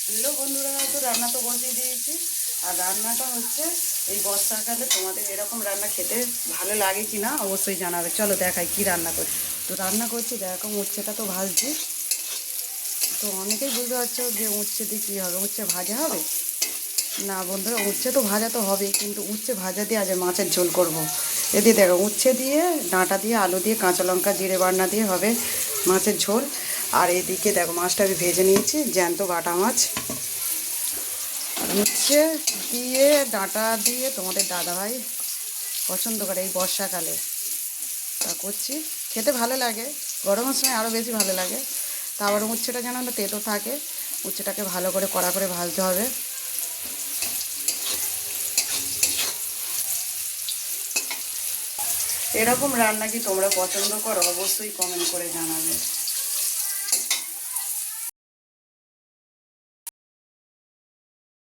Hello বন্ধুরা, তো রান্না তো বসিয়ে দিয়েছি। আর রান্নাটা হচ্ছে এই বর্ষাকালে তোমাদের এরকম রান্না খেতে ভালো লাগে কি না অবশ্যই জানাবে। চলো দেখাই কি রান্না করছি। তো রান্না করছি দেখো, উচ্ছেটা তো ভাজছি। তো অনেকেই বুঝতে পারছো যে উচ্ছে দিয়ে কী হবে, উচ্ছে ভাজা হবে না বন্ধুরা। উচ্ছে তো ভাজা তো হবেই, কিন্তু উচ্ছে ভাজা দিয়ে আজ মাছের ঝোল করব। এদিকে দেখো, উচ্ছে দিয়ে ডাঁটা দিয়ে আলু দিয়ে কাঁচা লঙ্কা জিরে বাটনা দিয়ে হবে মাছের ঝোল। আর এদিকে দেখো, মাছটা আমি ভেজে নিয়েছি, জ্যান্ত বাটা মাছ। উচ্ছে দিয়ে ডাঁটা দিয়ে তোমাদের দাদাভাই পছন্দ করে এই বর্ষাকালে, তা করছি। খেতে ভালো লাগে, গরমের সময় আরও বেশি ভালো লাগে। তা আবার উচ্ছেটা যেন না তেতো থাকে, উচ্ছেটাকে ভালো করে কড়া করে ভাজতে হবে। এরকম রান্না কি তোমরা পছন্দ করো? অবশ্যই কমেন্ট করে জানাবে।